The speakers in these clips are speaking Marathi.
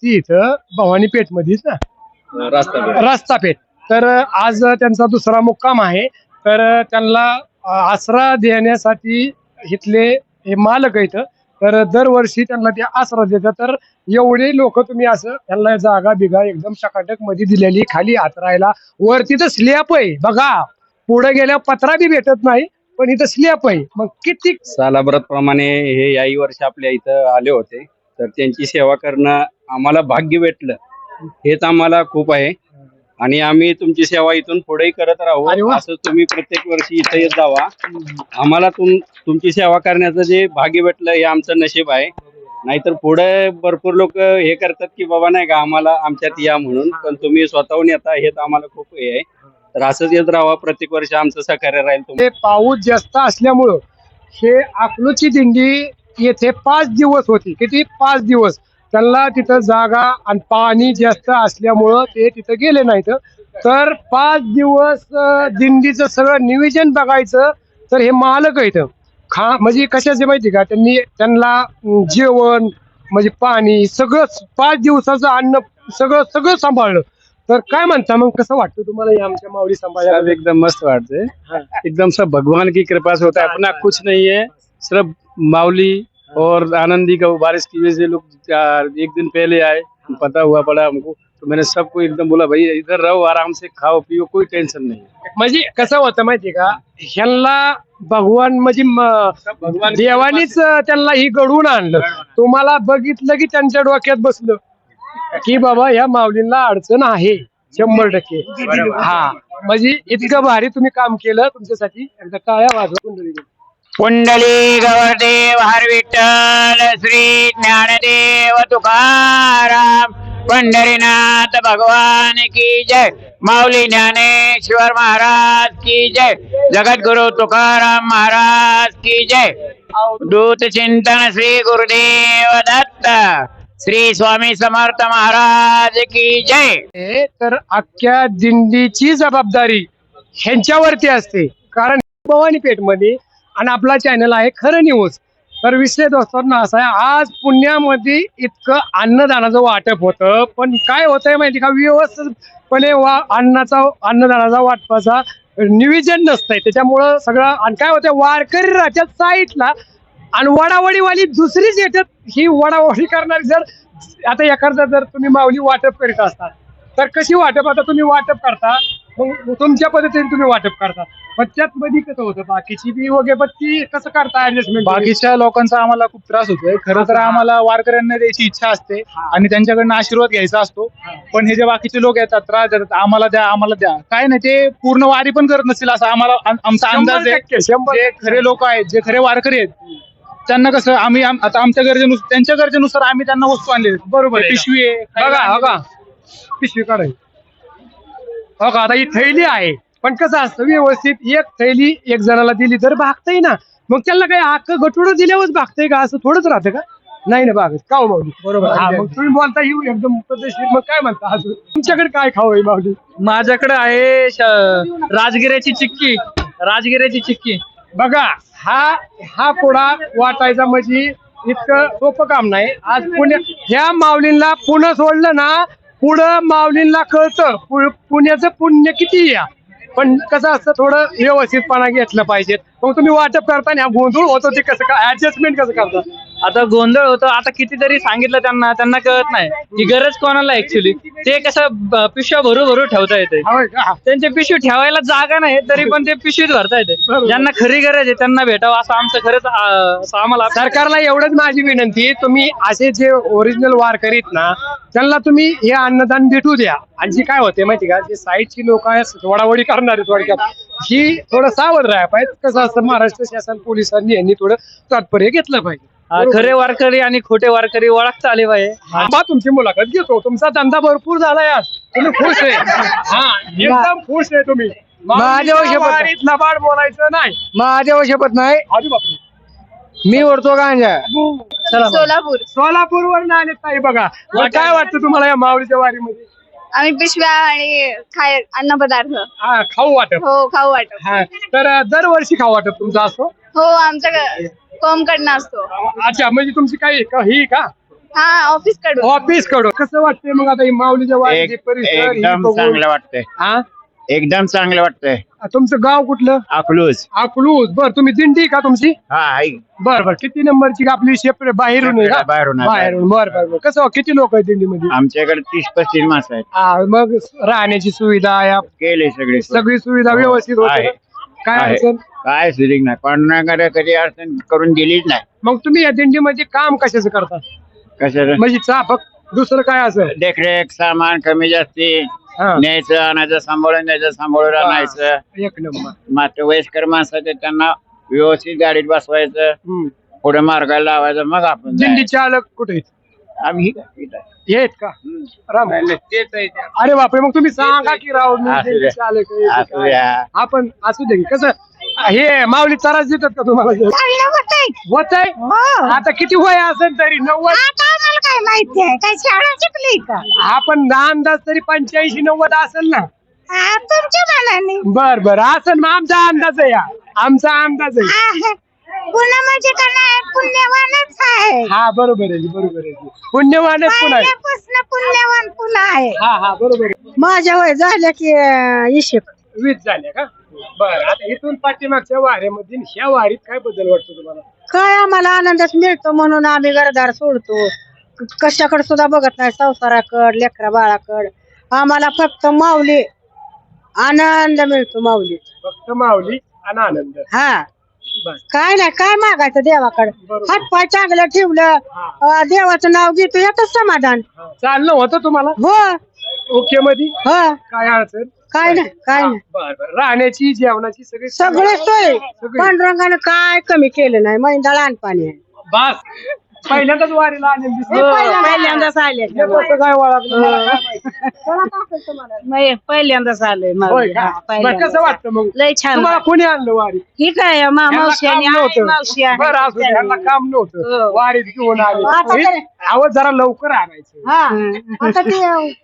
वस्ती इथं भवानी पेठ मध्येच ना, रस्ता पेठ. तर आज त्यांचा दुसरा मुक्काम आहे. तर त्यांना आसरा देण्यासाठी इथले हे मालक आहेत. तर दरवर्षी त्यांना ते आसरा देतात. तर एवढे लोक तुम्ही असं त्यांना जागा बिगा एकदम चकाटक मध्ये दिलेली, खाली हातरायला, वरती तर स्लॅप आहे बघा, पुढे गेल्या पत्रा बी भेटत नाही, पण इथं स्लॅप आहे. मग किती सालाब्रत प्रमाणे हे याही वर्षी आपल्या इथं आले होते, तर त्यांची सेवा करणं आम्हाला भाग्य भेटलं, हेच आम्हाला खूप आहे. आणि आम्ही तुमची सेवा इथून पुढेही करत अरे राहू. वा. असं तुम्ही प्रत्येक वर्षी इथं येत जावा. आम्हाला तुमची सेवा करण्याचं जे भाग्य भेटलं हे आमचं नशीब आहे. नाहीतर पुढे भरपूर लोक हे करतात की बाबा नाही का आम्हाला आमच्यात या म्हणून, पण तुम्ही स्वतःहून येता हेच आम्हाला खूप हे आहे. तर असंच येत राहावा, प्रत्येक वर्षी आमचं सहकार्य राहील. हे पाऊस जास्त असल्यामुळं हे अकलूची दिंडी येथे 5 दिवस होती. किती? 5 दिवस. त्यांना तिथं जागा आणि पाणी जास्त असल्यामुळं ते तिथं गेले नाहीत. तर 5 दिवस दिंडीचं सगळं नियोजन बघायचं. तर हे मालक आहेत म्हणजे कशाचे माहिती का, त्यांना जेवण म्हणजे पाणी सगळं 5 दिवसाचं अन्न सगळं सगळं सांभाळलं. तर काय म्हणता मग, कसं वाटतं तुम्हाला हे आमच्या माऊली समाजाला? सब एकदम मस्त बात है, एकदम सब भगवान की कृपा से होता है, अपना कुछ नहीं है, सिर्फ माऊली और आनंदी का बारिश की वजह से लोग एक दिन पहले आए, पता हुआ पड़ा हमको, तो मैंने सबको एकदम बोला भाई इधर रहो, आराम से खाओ पियो, कोई टेंशन नहीं है. म्हणजे कसं होतं माहितीये का, ह्यांना भगवान म्हणजे देवानीच त्यांना ही घडवून आणलं. तुम्हाला बघितलं की त्यांच्या डोक्यात बसलं की बाबा या माऊलींना अडचण आहे 100%. हा म्हणजे इतकं भारी तुम्ही काम केलं. तुमच्यासाठी एकदा टाळ्या वाजवा कुंडली. कुंडली गौरदेव हर विठ्ठल श्री ज्ञानदेव तुकाराम पंढरीनाथ भगवान की जय. माऊली ज्ञानेश्वर महाराज की जय. जगद्गुरु तुकाराम महाराज की जय. दूत चिंतन श्री गुरुदेव दत्त श्री स्वामी समर्थ महाराज की जय. तर अख्ख्या दिंडीची जबाबदारी ह्यांच्यावरती असते, कारण भवानी पेठ मध्ये आणि आपला चॅनल आहे खरं न्यूज. तर विषय दोस्तांना असा आहे, आज पुण्यामध्ये इतकं अन्नदानाचं वाटप होतं, पण काय होतंय माहिती का, व्यवस्थितपणे अन्नदानाचा वाटपाचा नियोजन नसतंय. त्याच्यामुळं सगळं आणि काय होतंय, वारकरी राहतात साईडला आणि वडावडीवाली दुसरीच येतात. ही वडावडी करणारी जर आता एखादा जर तुम्ही माऊली वाटप करीत असता, तर कशी वाटप, आता तुम्ही वाटप करता मग तुमच्या पद्धतीने तुम्ही वाटप करता, पण त्यात मध्ये कसं होतं बाकीची बी वगैरे, पण ती कसं करता ऍडजस्टमेंट? बाकीच्या लोकांचा आम्हाला खूप त्रास होतोय. खरं तर आम्हाला वारकऱ्यांना द्यायची इच्छा असते आणि त्यांच्याकडनं आशीर्वाद घ्यायचा असतो, पण हे जे बाकीचे लोक येतात त्रास देतात, आम्हाला द्या काय नाही, ते पूर्ण वारी पण करत नसतील असं आम्हाला आमचा अंदाज आहे. जे खरे लोक आहेत, जे खरे वारकरी आहेत, त्यांना कसं आम्ही आता आमच्या गरजेनुसार, त्यांच्या गरजेनुसार आम्ही त्यांना वस्तू आणले. बरोबर आहे. पिशवी आहे बघा पिशवी काढाय बघा, आता ही थैली आहे, पण कसं असतं व्यवस्थित एक थैली एक जणाला दिली तर भागतय ना. मग त्याला काही हक्क गटुडं दिल्यावरच भागतंय का, असं थोडंच राहतं का? नाही ना भागत का हो माऊली? बरोबर. हा मग तुम्ही बोलता येऊ एकदम पद्धतशीर. मग काय म्हणता अजून तुमच्याकडे काय खाऊ आहे माऊली? माझ्याकडे आहे राजगिऱ्याची चिक्की. बघा हा पुढा वाटायचा म्हणजे इतकं सोपं काम नाही. आज ह्या माऊलींना पुणे सोडलं ना, पुढं माऊलींना कळतं पुण्याचं पुण्य किती या. पण कसं असतं, थोडं व्यवस्थितपणा घेतलं पाहिजे. मग तुम्ही वाटप करताना गोंधळ होतो, ते कसं काय ऍडजस्टमेंट कसं करता? आता गोंधळ होतो. आता कितीतरी सांगितलं त्यांना कळत नाही की गरज कोणाला. ऍक्च्युली ते कसं पिशव्या भरू ठेवता येते, त्यांची पिशवी ठेवायला जागा नाही तरी पण ते पिशवीत भरता येते. ज्यांना खरी गरज आहे त्यांना भेटावं असं आमचं खरंच आम्हाला. सरकारला एवढंच माझी विनंती, तुम्ही असे जे ओरिजिनल वारकरीत ना, त्यांना तुम्ही हे अन्नदान भेटू द्या. आणि जी काय होते माहिती का, जे साईडची लोक आहेत वडावडी करणारे, थोडक्यात ही थोडं सावध राहायला पाहिजे. कसं असतं, महाराष्ट्र शासन पोलिसांनी यांनी थोडं तात्पर्य घेतलं पाहिजे. खरे वारकरी आणि खोटे वारकरी ओळखता आले पाहिजे. बा तुमची मुलाखत घेतो, तुमचा धंदा भरपूर झालाय आज, तुम्ही खुश आहे? हा एकदम खुश आहे तुम्ही. माझ्या शपथ लबाड बोलायचं नाही. महादेव शपथ नाही, अरे बापरे. मी ओढतो गांजा. सोलापूर वर आले ताई. बघा काय वाटतं तुम्हाला या माऊलीच्या वारीमध्ये? आम्ही पिशव्या आणि अन्न पदार्थ खाऊ वाटप. हो खाऊ वाटप. हा तर दरवर्षी खाऊ वाटप तुमचा असतो? हो आमच्या फॉर्म कडनं असतो. अच्छा, म्हणजे तुमची काही ही का हा ऑफिस कडून. ऑफिस कडून कसं वाटतंय मग आता ही माऊलीच्या वारीची परिसर ही एकदम बघून? चांगलं वाटतंय, हा एकदम चांगलं वाटतंय. तुमचं गाव कुठलं? अकलूज. अकलूज. बर तुम्ही दिंडी का तुमची? हा आहे. बर बर किती नंबरची आपली सेपरेट बाहेरून आहे का? बाहेरून आहे. बाहेरून. बर बर बर. कसं किती लोक आहेत दिंडीमध्ये? आमच्याकडे 30-35 माणसं आहेत. मग राहण्याची सुविधा या केले सगळे. सगळी सुविधा व्यवस्थित होते आहे. का? काय आहे. अडचण? काय सुधीक नाही, पांडुरंगाला कधी अडचण करून दिलीच नाही. मग तुम्ही या दिंडीमध्ये काम कशाचं करता? कशाचं? म्हणजे फक्त दुसरं काय असं? देखरेख, सामान कमी जास्ती हा. न्यायचं, आणायचं, सांभाळून न्यायचं, सांभाळून आणायचं. एक नंबर. मात्र वयस्कर माणसाचे त्यांना व्यवस्थित गाडीत बसवायचं, हम्म. पुढे मार्गाला लावायचं, मग आपण दिंडी जायचं. चालक कुठे आहेत? आम्ही हे आहेत का? राम अरे बापरे, मग तुम्ही सांगा की राव मी असू दिंडी द्या. चालक आहे, असू काय? द्या. आपण असू दे कसं हे माऊली त्रास देतात का तुम्हाला? होत आहे. आता किती वय असेल तरी 90? काय माहिती आहे काय शाळा शिकली का? आपण अंदाज तरी 85-90 असेल ना? तुमच्या मनाने बर बर असेल मग आमचा अंदाज आहे आमचा अंदाज आहे. पुन्हा म्हणजे का नाही पुण्यवानच आहे. हा बरोबर आहे बरोबर आहे. पुण्यवानच पण आहे. पहिल्यापासून पुण्यवान पुन्हा आहे. हा हा बरोबर आहे. माझ्या वय झाल्या की इशिक 20 झाल्या का? बर आता इथून पाठीमागच्या वाऱ्यामध्ये ह्या वारीत काय बदल वाटतो तुम्हाला? काय आम्हाला आनंदच मिळतो म्हणून आम्ही घरदार सोडतो. कशाकडे सुद्धा बघत नाही, संसाराकड लेकरा बाळाकड. आम्हाला फक्त माऊली आनंद मिळतो. माऊली फक्त माऊली आणि आनंद. हा बस. काय नाही काय मागायचं देवाकडे. बरोबर. हातपाय चांगलं ठेवलं, देवाचं नाव घेतो यातच समाधान. चालणं होतं तुम्हाला हो ओके मध्ये? हो काय अडचण? काय नाही काय नाही. बर बर. राहण्याची जेवणाची सगळी सगळे सोय पांडुरंगानं काय कमी केलं नाही. मैंदाळ आणि पाणी आहे. बस पहिल्यांदाच वारीला आले दिसले. पहिल्यांदाच आले कसं काय ओळखलं मला काय माहिती. पहिल्यांदाच आले होय का? बरं, कसं वाटतं मग लय छान तुम्हाला कोणी आणलं वारी? ही काय यांना काम नव्हतं. बरं असू दे, यांना काम नव्हतं वारीत घेऊन आले. आवाज जरा लवकर आणायचं. आता ते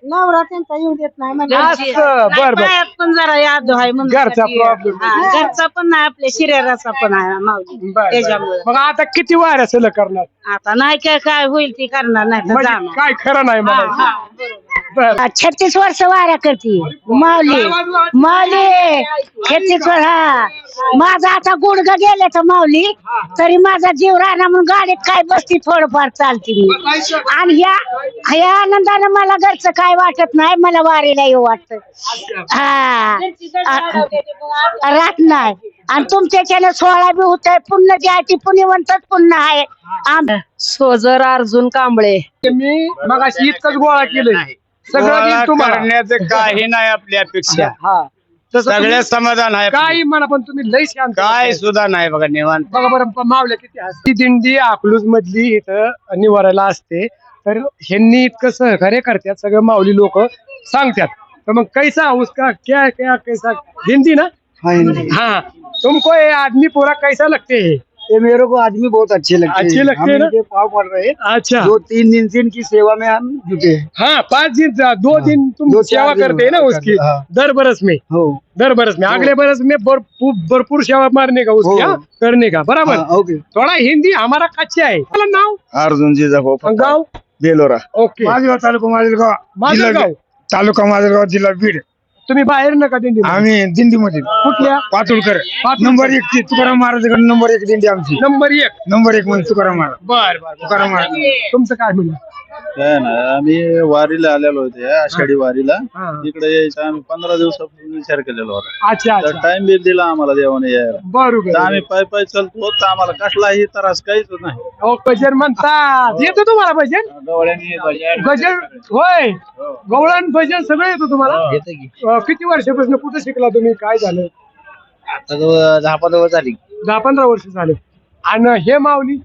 नवरा त्यांचा येऊ देत नाही म्हणजे असं, बर बर. पण जरा याद आहे म्हणून घरचा problem. घरचा पण नाही आपल्या शरीराचा पण आहे माऊली. बर, त्याच्यामुळे बर. मग आता किती वाऱ्या सलग करणार? आता नाही काय होईल ती करणार नाही तर म्हणजे जाणार. काय खरं नाही मला. बर 36 वर्ष वाऱ्या करते माऊली. माऊली 36 वर्ष. हा माझा आता गुडघा गेले तर माऊली तरी माझा जीव राहणार म्हणून गाडीत काय बसती थोडंफार चालते मी. आणि ह्या आनंदानं मला घरचं काय वाटत नाही. मला वारीला येऊ वाटत. हा राहत नाही. आणि तुमच्याच्याने 16 बी होत आहे. पुण्य जे आहे ती पुण्यवंतच पुन्हा आहे. सोजर अर्जुन कांबळे. मी मग अशी इतकंच गोळा केलंय सगळं देईन तुम्हाला. करण्याचं काही नाही आपली अपेक्षा. हा तसं सगळे तुम्ही समाधान आहे. काही म्हणा पण तुम्ही लय शांत काय सुद्धा नाही बघा निवांत. बघा बरं मावल्या किती हसती. दिंडी अकलूज मधली इथं निवारायला असते तर ह्यांनी इतकं सहकार्य करतात सगळं माऊली लोक सांगतात. तर मग कैसा उसका क्या क्या कैसा हिंदी ना? हाँ तुमको ये आदमी पूरा कैसा लगते है? ये मेरे को आदमी बहुत अच्छे लगते हैं। अच्छे लगते हम हैं ना? इनके पाँव पड़ रहे हैं। अच्छा 2-3 दिन से इनकी सेवा में हम जुटे हैं। हाँ 5 दिन 2 दिन तुम 2-4 सेवा दिन करते है ना उसकी हाँ। दर बरस में हो दर बरस में अगले बरस में भरपूर सेवा मारने का उसकी हो। हाँ, करने का बराबर। हाँ, ओके। थोड़ा हिंदी हमारा कच्चा है। नाव अर्जुन जी जाफो गाव बेलोरा ओके माझगाव तालुका माझगाव माझगाव तालुका माझगाव जिल्हा बीड. तुम्ही बाहेर नका दिंडी आम्ही दिंडीमध्ये कुठल्या? पातुळकर नंबर 1 ची तुकाराम महाराजांकडे नंबर 1 दिंडी आमची. नंबर 1 नंबर 1 म्हणजे तुकाराम महाराज. बर बर तुकाराम महाराज. तुमचं काय म्हणणं? काय ना आम्ही वारीला आलेलो होते आषाढी वारीला. हा. इकडे यायचा आम्ही 15 दिवसापूर्वी विचार केलेला होता. अच्छा तर अच्छा टाइम बी दिला आम्हाला देवाने यायला. बरोबर तर आम्ही पाय पाय चालतो तर आम्हाला कसलाही त्रास काहीच नाही. हो, भजन म्हणतात येतो तुम्हाला भजन? भजन होय गवळण भजन सगळं येतो तुम्हाला? किती वर्षापासून कुठे शिकला तुम्ही? काय झालं? आता 10-15 वर्ष झाली. 10-15 वर्ष झाले. आणि हे माऊली?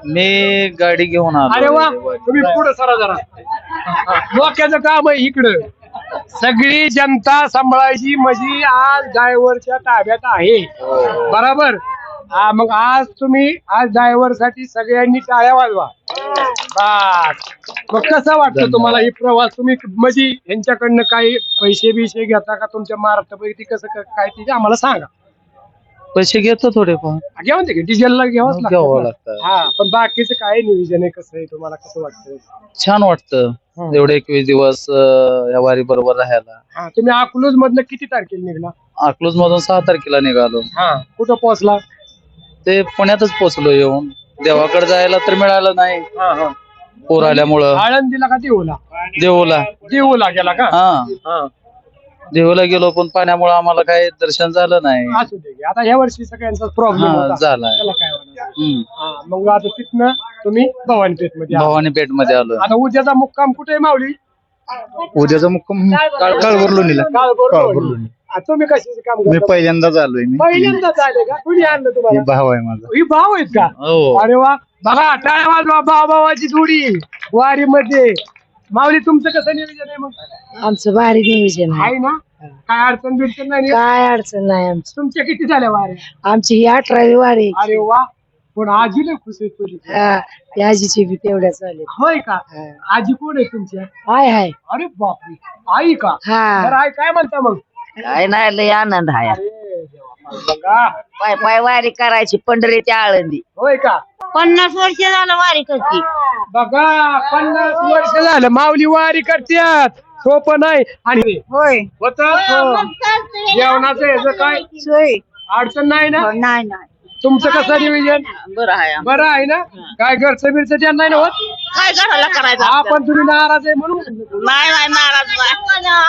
मी गाडी घेऊन अरे वा तुम्ही पुढे सरा जरा. डोक्याचं काम आहे इकडं. सगळी जनता सांभाळायची म्हणजे आज ड्रायव्हरच्या ताब्यात आहे बरोबर. मग आज तुम्ही आज ड्रायव्हर साठी सगळ्यांनी टाळ्या वाजवा. बस. मग कसं वाटतं तुम्हाला ही प्रवास? तुम्ही म्हणजे यांच्याकडनं काही पैसे बिशे घेता का तुमच्या महाराष्ट्रापैकी कसं काय ते आम्हाला सांगा. पैसे घेतो थोडेफार घ्या म्हणते की डिझेलला घ्यावंच घ्यावं लागतं लागतं. हा पण बाकीचं काय नियोजन आहे कसं आहे तुम्हाला कसं वाटतं छान वाटतं एवढे 21 दिवस या वारी बरोबर राहायला. हा तुम्ही अकलूज मधनं किती तारखेला निघला अकलूज मधून 6 तारखेला निघालो. हा कुठं पोहोचला ते पुण्यातच पोहोचलो येऊन. देवाकडे जायला तर मिळालं नाही हा हा पूर आल्यामुळं. आळंदीला का देऊला देऊला गेला का हा हा देऊला गेलो पण पाण्यामुळे आम्हाला काही दर्शन झालं नाही. असू दे आता ह्या वर्षी सगळ्यांचा प्रॉब्लेम हा होता झालाय. त्याला काय होणार हम्म. हा मग आता तिथनं तुम्ही भवानीपेठ मध्ये आला. भवानी पेठ मध्ये आलो. आता उद्याचा मुक्काम कुठे आहे माऊली उद्याचा मुक्काम काळभरलोणीला. काळभरलोणी. तुम्ही कशाचे काम मी करता? पहिल्यांदाच आलोय. मी पहिल्यांदाच आले का कुणी आणलं हे तुम्हाला भाव आहे माझा. ही भाव आहेत का हो अरे वा बघा टाळ्या वाजवा भावाची जोडी वारी मध्ये माऊली तुमचं कसं नियोजन आहे मग आमचं भारी नियोजन आहे आहे ना काय अडचण बिडचण नाही ना? काय अडचण नाही आमची. तुमच्या किती झाल्या वारी आमची ही 18वी वारी. अरे वा पण आजी लय खुश आहे तुझी या आजीची बी तेवढ्याच आले. होय का आजी कोण आहे तुमच्या हाय अरे बापरे आई का हा बरं आई काय म्हणता मग काय नाही लय आनंद आहे. अरे देवा, बघा पाय पाय वारी करायची पंढरीच्या आळंदी. होय का 50 वर्ष झालं वारी करते. बघा 50 वर्ष झालं माऊली वारी करतात सोपं नाही आणि होय होत जेवणाचं याचं काय सोय अडचण नाही ना नाही नाही तुमचं कसं नियोजन बरं आहे. बरं आहे ना काय घरचं बिरचं त्यांना नाही ना होत काय घराला करायचं? हा पण तुम्ही नाराज आहे म्हणून नाही नाही नाराज नाही.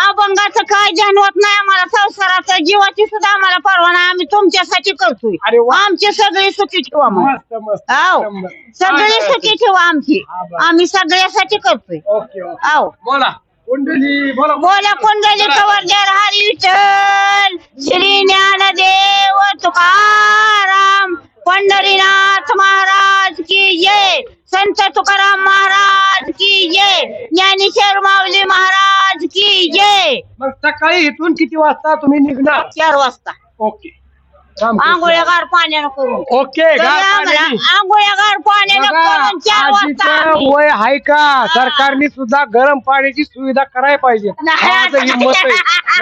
अभंगाचं काय ध्यान होत नाही आम्हाला. संसाराचं जीवाची सुद्धा आम्हाला परवा नाही. आम्ही तुमच्यासाठी करतोय. अरे वा आमची सगळी सुखी ठेवा मग. मस्त मस्त आव शंभर. सगळी सुखी ठेवा आमची. आम्ही सगळ्यासाठी करतोय. ओके ओके आव बोला कुंडली बोला बोला कुंडली कवरदेर हरी विठ्ठल श्री ज्ञानदेव तुकाराम पंढरीनाथ महाराज की जय. संत तुकाराम महाराज की जय. ज्ञानेश्वर माऊली महाराज की जय. मग सकाळी इथून किती वाजता तुम्ही निघणार 4 वाजता ओके रामकृष्ण. आंघोळ्यागार पाण्यानं करून. ओके तरी आम्हाला आंघोळ्यागार पाण्यानं करून 4 वाजता आम्ही. वय आहे का सरकारने सुद्धा गरम पाण्याची सुविधा करायला पाहिजे नाही. माझं ही मत आहे